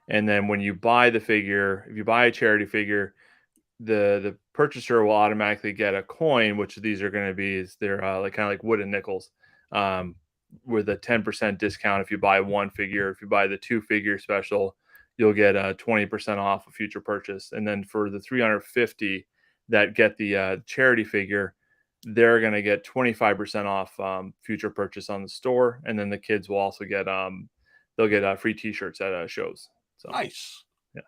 then when you buy the figure, if you buy a charity figure, the purchaser will automatically get a coin, which these are going to be they're kind of like wooden nickels, with a 10% discount if you buy one figure. If you buy the 2 figure special, you'll get 20% off a future purchase. And then for the 350 that get the charity figure, they're going to get 25% off future purchase on the store. And then the kids will also get they'll get free t-shirts at shows. So nice. Yeah.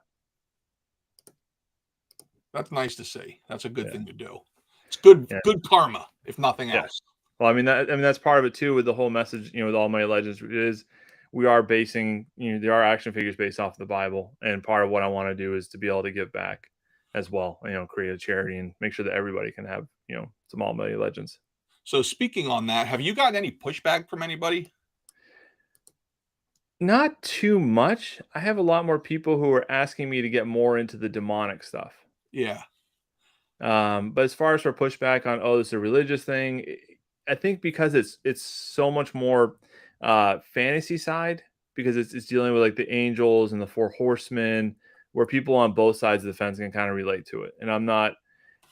That's nice to see. That's a good thing to do. It's good karma, if nothing else. Well, I mean that's part of it too with the whole message, with Almighty Legends is we are basing, there are action figures based off the Bible, and part of what I want to do is to be able to give back as well, create a charity and make sure that everybody can have, some Almighty Legends. So speaking on that, have you gotten any pushback from anybody? Not too much. I have a lot more people who are asking me to get more into the demonic stuff. Yeah. But as far as for pushback on, this is a religious thing, I think because it's so much more fantasy side, because it's dealing with like the angels and the 4 horsemen, where people on both sides of the fence can kind of relate to it. And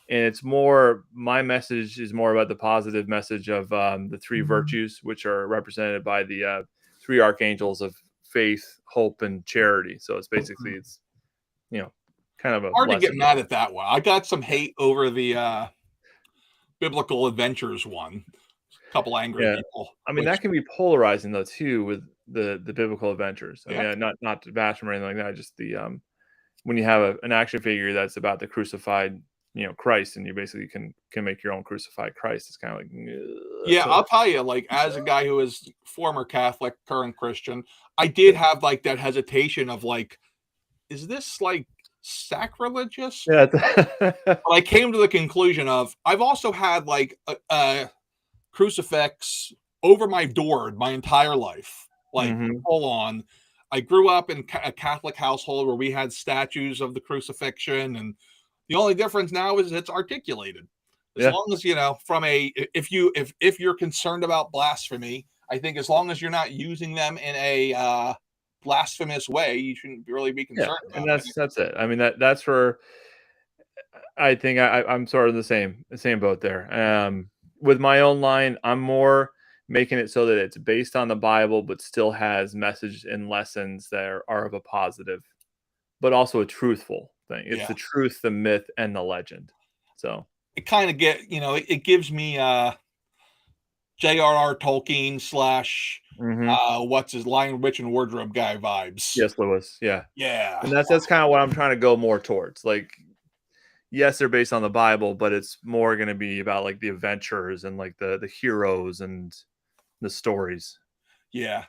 it's more, my message is more about the positive message of the 3 virtues, which are represented by the 3 archangels of faith, hope, and charity. So it's basically, it's, kind of a hard to get mad at that one. I got some hate over the biblical adventures one. A couple angry people. I mean, that can be polarizing though too, with the biblical adventures. I mean, not to bash them or anything like that. Just the when you have an action figure that's about the crucified, Christ, and you basically can make your own crucified Christ. It's kind of like I'll tell you, like, as a guy who is former Catholic, current Christian, I did have like that hesitation of like, is this like sacrilegious? Yeah. But I came to the conclusion of, I've also had like a crucifix over my door my entire life, like full on. I grew up in a Catholic household where we had statues of the crucifixion, and the only difference now is it's articulated. As long as, from if you're concerned about blasphemy, I think as long as you're not using them in a blasphemous way, you shouldn't really be concerned about it. That's it. I mean, that's for, I think I'm sort of the same boat there. With my own line, I'm more making it so that it's based on the Bible, but still has message and lessons that are of a positive, but also a truthful thing. It's the truth, the myth, and the legend. So it kind of it gives me J.R.R. Tolkien / what's his Lion, Witch, and Wardrobe guy vibes. Yes, Lewis. Yeah. And that's kind of what I'm trying to go more towards. Like, yes, they're based on the Bible, but it's more going to be about like the adventures and like the heroes and the stories. Yeah.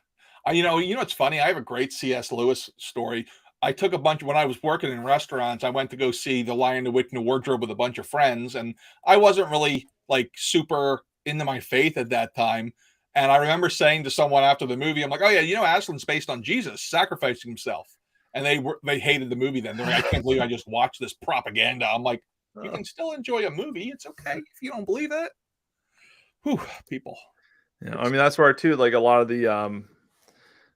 It's funny. I have a great C.S. Lewis story. I took a bunch when I was working in restaurants. I went to go see The Lion, the Witch, and the Wardrobe with a bunch of friends, and I wasn't really like super into my faith at that time. And I remember saying to someone after the movie, I'm like, "Oh yeah, Aslan's based on Jesus sacrificing himself." And they hated the movie then. They're like, "I can't believe I just watched this propaganda." I'm like, you can still enjoy a movie. It's okay if you don't believe it. Whew, people. Yeah, I mean, that's where too, like a lot of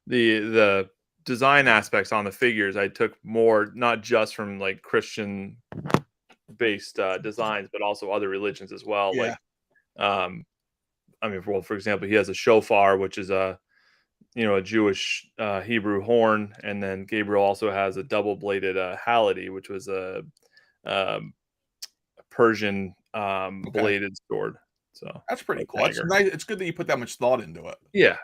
the design aspects on the figures, I took more, not just from like Christian based designs, but also other religions as well. Yeah. Like, I mean, for example, he has a shofar, which is a Jewish Hebrew horn, and then Gabriel also has a double-bladed halidi, which was a Persian bladed sword. So that's pretty cool. It's nice. It's good that you put that much thought into it. Yeah,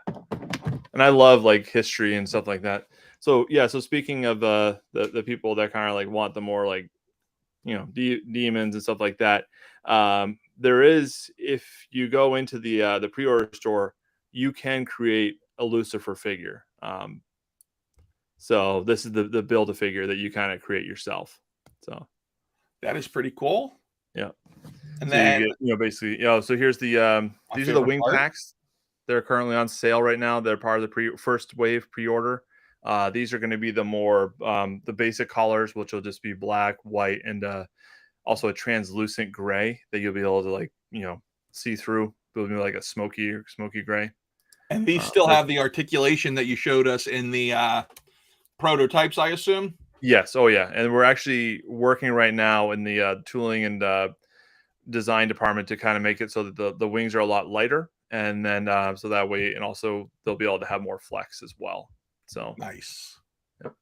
and I love like history and stuff like that. So so speaking of the people that kind of like want the more like demons and stuff like that, there is, if you go into the pre-order store, you can create a Lucifer figure. So this is the build a figure that you kind of create yourself. So that is pretty cool. Yeah. And so then you get, basically, so here's the these are the wing packs. They're currently on sale right now. They're part of the first wave pre-order. These are going to be the more the basic colors, which will just be black, white, and also a translucent gray that you'll be able to like see through. It'll be like a smoky gray. And these still have the articulation that you showed us in the prototypes, I assume. Yes. Oh yeah. And we're actually working right now in the tooling and design department to kind of make it so that the wings are a lot lighter, and then so that way, and also they'll be able to have more flex as well. So nice. Yep.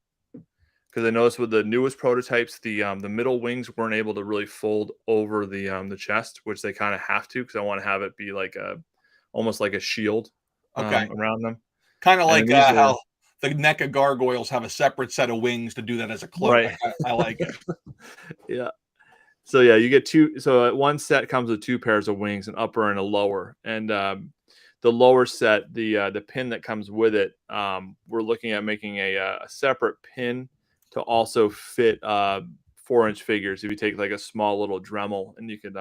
because I noticed with the newest prototypes, the middle wings weren't able to really fold over the chest, which they kind of have to, because I want to have it be like almost like a shield around them. Kind of like how the NECA gargoyles have a separate set of wings to do that as a cloak. Right. I like it. Yeah. So yeah, you get two. So one set comes with 2 pairs of wings, an upper and a lower. And the lower set, the pin that comes with it, we're looking at making a separate pin to also fit 4-inch figures. If you take like a small little Dremel, and you could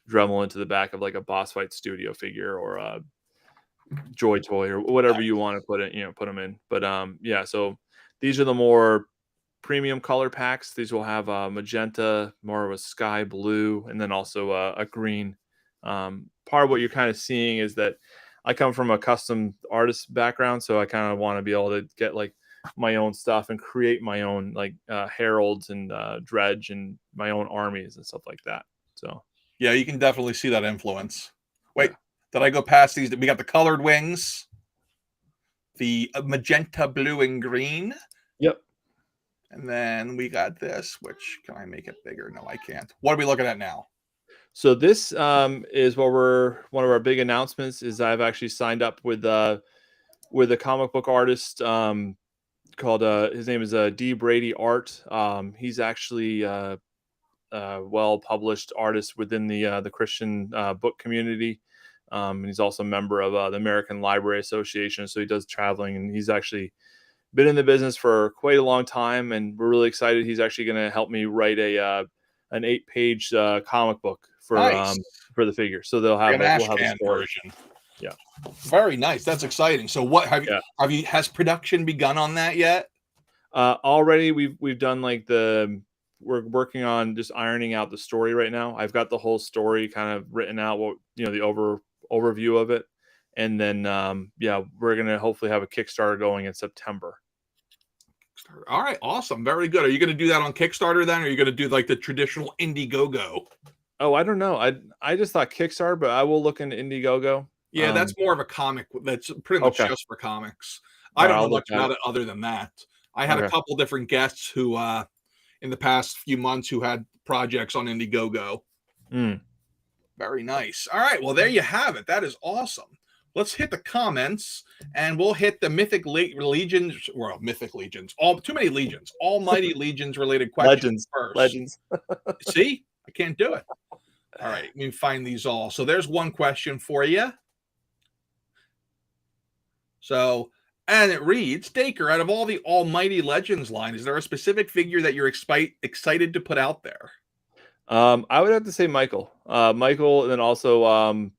Dremel into the back of like a Boss Fight Studio figure or a Joy Toy or whatever you want to put it, put them in. But yeah, so these are the more premium color packs. These will have magenta, more of a sky blue, and then also a green. Part of what you're kind of seeing is that I come from a custom artist background, so I kind of want to be able to get like my own stuff and create my own like heralds and dredge and my own armies and stuff like that. So yeah, you can definitely see that influence. Wait, did I go past these? We got the colored wings, the magenta, blue, and green. Yep. And then we got this, which, can I make it bigger? No, I can't. What are we looking at now? So this is what one of our big announcements is. I've actually signed up with a comic book artist called his name is D. Brady Art. He's actually a well-published artist within the Christian book community. And he's also a member of the American Library Association. So he does traveling, and he's actually been in the business for quite a long time, and we're really excited. He's actually going to help me write an 8-page comic book for the figure. So we'll have a story. Version. Yeah, very nice. That's exciting. So what has production begun on that yet? Already we've done like we're working on just ironing out the story right now. I've got the whole story kind of written out, the overview of it. And then, we're going to hopefully have a Kickstarter going in September. All right. Awesome. Very good. Are you going to do that on Kickstarter then? Or are you going to do like the traditional Indiegogo? Oh, I don't know. I just thought Kickstarter, but I will look into Indiegogo. Yeah, that's more of a comic. That's pretty much just for comics. I don't know much about it other than that. I had a couple different guests who, in the past few months, who had projects on Indiegogo. Very nice. All right. Well, there you have it. That is awesome. Let's hit the comments, and we'll hit the Mythic Legions. Well, Mythic Legions. Too many Legions. Almighty Legions related questions first. Legends. See? I can't do it. All right. Let me find these all. So there's one question for you. So, and it reads, Dacre, out of all the Almighty Legends line, is there a specific figure that you're excited to put out there? I would have to say Michael. Michael, and then also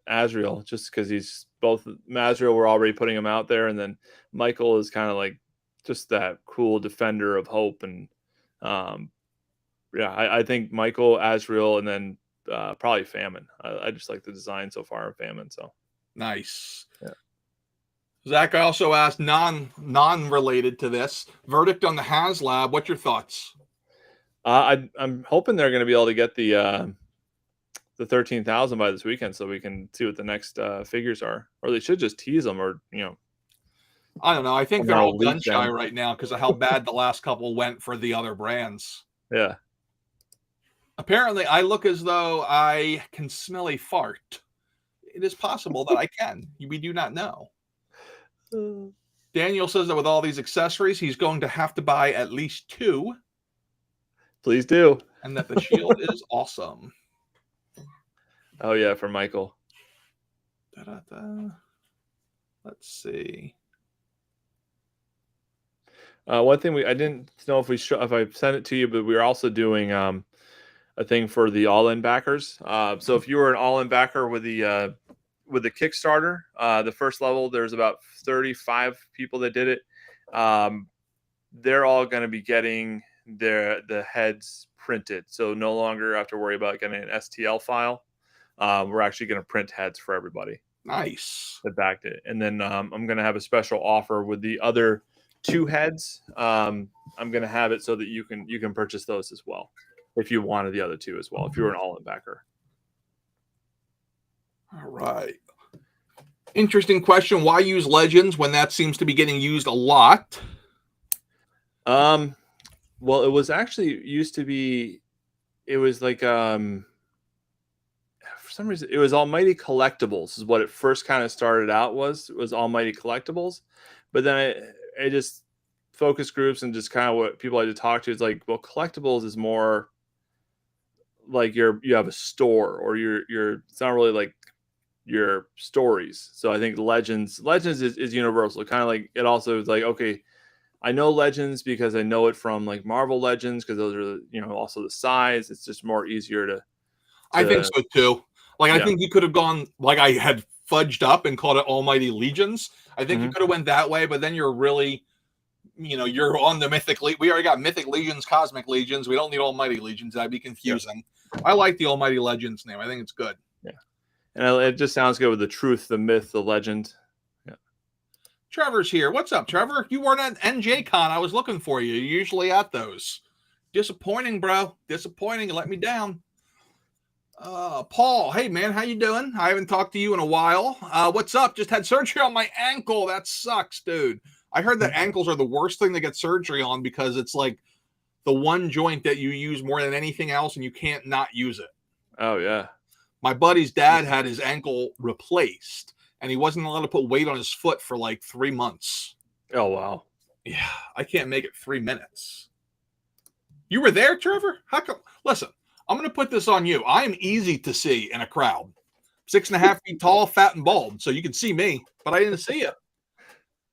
Azrael, just because he's both. Azrael, we're already putting him out there, and then Michael is kind of like just that cool defender of hope. And I think Michael, Azrael, and then probably Famine. I just like the design so far of Famine. So nice. Yeah. Zach, I also asked non-related to this, verdict on the HasLab. What's your thoughts? I'm hoping they're going to be able to get the 13,000 by this weekend, so we can see what the next figures are, or they should just tease them, or I don't know. I think they're all gun shy right now because of how bad the last couple went for the other brands. Yeah. Apparently, I look as though I can smell a fart. It is possible that I can. We do not know. Daniel says that with all these accessories, he's going to have to buy at least 2. Please do. And that the shield is awesome. Oh, yeah, for Michael. Let's see. One thing I didn't know if I sent it to you, but we were also doing a thing for the all-in backers. So if you were an all-in backer with the Kickstarter, the first level, there's about 35 people that did it. They're all going to be getting the heads printed, so no longer have to worry about getting an STL file. We're actually going to print heads for everybody. Nice. That backed it. And then I'm going to have a special offer with the other 2 heads. I'm going to have it so that you can purchase those as well, if you wanted the other 2 as well, if you were an all-in backer. All right. Interesting question. Why use Legends when that seems to be getting used a lot? Well, it was actually used to be. It was like for some reason it was Almighty Collectibles is what it first kind of started out was Almighty Collectibles, but then it just focus groups and just kind of what people had to talk to is like, well, collectibles is more like you have a store or you're it's not really like your stories. So I think Legends is universal. Kind of like it also is like, okay, I know Legends because I know it from like Marvel Legends because those are also the size. It's just more easier to I think so too. Like I think you could have gone like I had fudged up and called it Almighty Legions. I think you could have went that way, but then you're really you're on the Mythic Legion. We already got Mythic Legions, Cosmic Legions. We don't need Almighty Legions. That'd be confusing. Yeah. I like the Almighty Legends name. I think it's good. Yeah. And it just sounds good with the truth, the myth, the legend. Yeah. Trevor's here. What's up, Trevor? You weren't at NJCon. I was looking for you. You're usually at those. Disappointing, bro. Disappointing. Let me down. Paul, hey man, how you doing? I haven't talked to you in a while. What's up? Just had surgery on my ankle. That sucks, dude. I heard that ankles are the worst thing to get surgery on because it's like the one joint that you use more than anything else and you can't not use it. Oh, yeah. My buddy's dad had his ankle replaced and he wasn't allowed to put weight on his foot for like 3 months. Oh, wow. Yeah, I can't make it 3 minutes. You were there, Trevor? How come? Listen, I'm going to put this on you. I am easy to see in a crowd. 6.5 feet tall, fat and bald, so you can see me, but I didn't see it.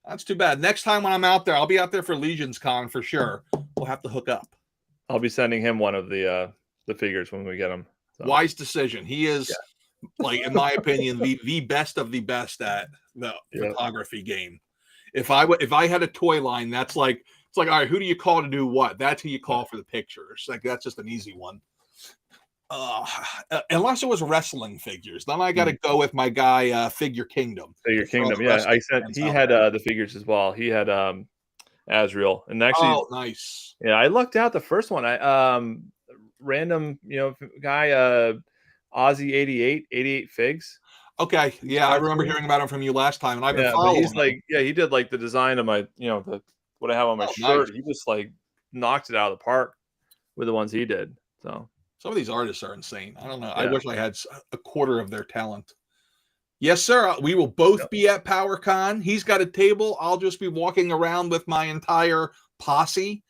That's too bad. Next time when I'm out there, I'll be out there for Legions Con for sure. We'll have to hook up. I'll be sending him one of the figures when we get them. So. Wise decision. He is, like, in my opinion, the best of the best at the photography game. If I had a toy line, that's like, it's like, all right, who do you call to do what? That's who you call for the pictures. Like, that's just an easy one. Unless it was wrestling figures, then I got to go with my guy, Figure Kingdom. Figure Kingdom, yeah. I said he had the figures as well. He had Azrael, and actually, nice. Yeah, I lucked out the first one. I random, guy, Aussie 88 figs. Okay, yeah, I remember hearing about him from you last time, and I've been following. He's like, he did like the design of my, what I have on my shirt. Nice. He just like knocked it out of the park with the ones he did. So. Some of these artists are insane. I don't know. Yeah. I wish I had a quarter of their talent. Yes, sir. We will both be at PowerCon. He's got a table. I'll just be walking around with my entire posse.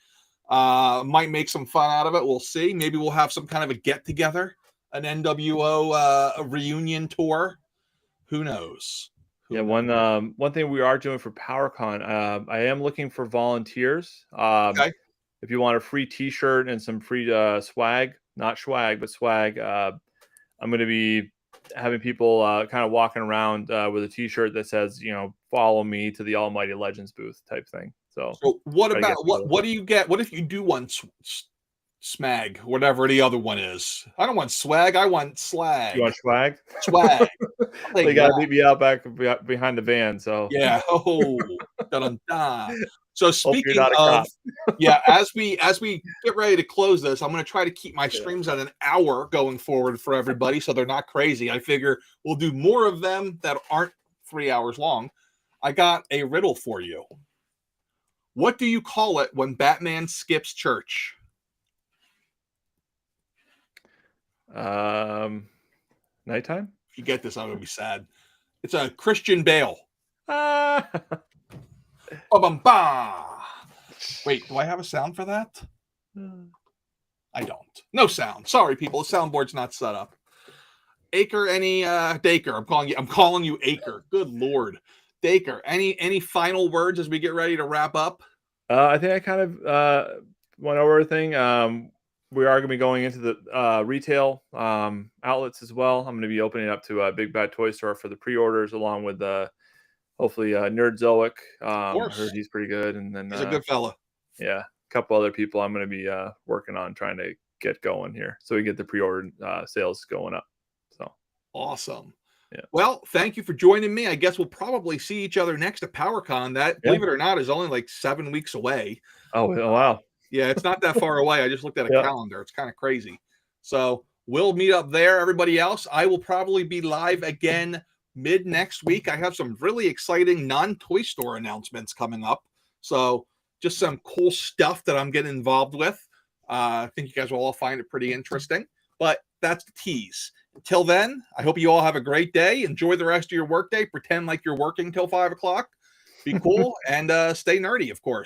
Might make some fun out of it. We'll see. Maybe we'll have some kind of a get-together, an NWO a reunion tour. Who knows? One thing we are doing for PowerCon, I am looking for volunteers. Okay. If you want a free T-shirt and some free swag. Not swag, but swag. I'm going to be having people kind of walking around with a T-shirt that says, follow me to the Almighty Legends booth type thing. So what about what do you get? What if you do want smag, whatever the other one is? I don't want swag. I want slag. You want swag? Swag. They got to meet me out back behind the van. So yeah. Oh, dun-dun-dun. So speaking of, as we get ready to close this, I'm going to try to keep my streams at an hour going forward for everybody, so they're not crazy. I figure we'll do more of them that aren't 3 hours long. I got a riddle for you. What do you call it when Batman skips church? Nighttime. If you get this, I'm going to be sad. It's a Christian Bale. Wait, do I have a sound for that? I don't. No sound. Sorry, people. The soundboard's not set up. Dacre, Dacre. I'm calling you Acre. Good Lord. Dacre, any final words as we get ready to wrap up? I think I kind of went over everything. We are going to be going into the retail outlets as well. I'm going to be opening up to a Big Bad Toy Store for the pre-orders, along with hopefully Nerdzoic. I heard he's pretty good, and then he's a good fella. Yeah, a couple other people I'm going to be working on trying to get going here, so we get the pre-order sales going up. So awesome. Yeah. Well, thank you for joining me. I guess we'll probably see each other next at PowerCon. That, believe it or not, is only like 7 weeks away. Oh wow. Yeah, it's not that far away. I just looked at a calendar. It's kind of crazy. So we'll meet up there. Everybody else, I will probably be live again mid next week. I have some really exciting non-Toy Store announcements coming up. So just some cool stuff that I'm getting involved with. I think you guys will all find it pretty interesting, but that's the tease. Until then, I hope you all have a great day. Enjoy the rest of your workday. Pretend like you're working till 5 o'clock. Be cool and stay nerdy, of course.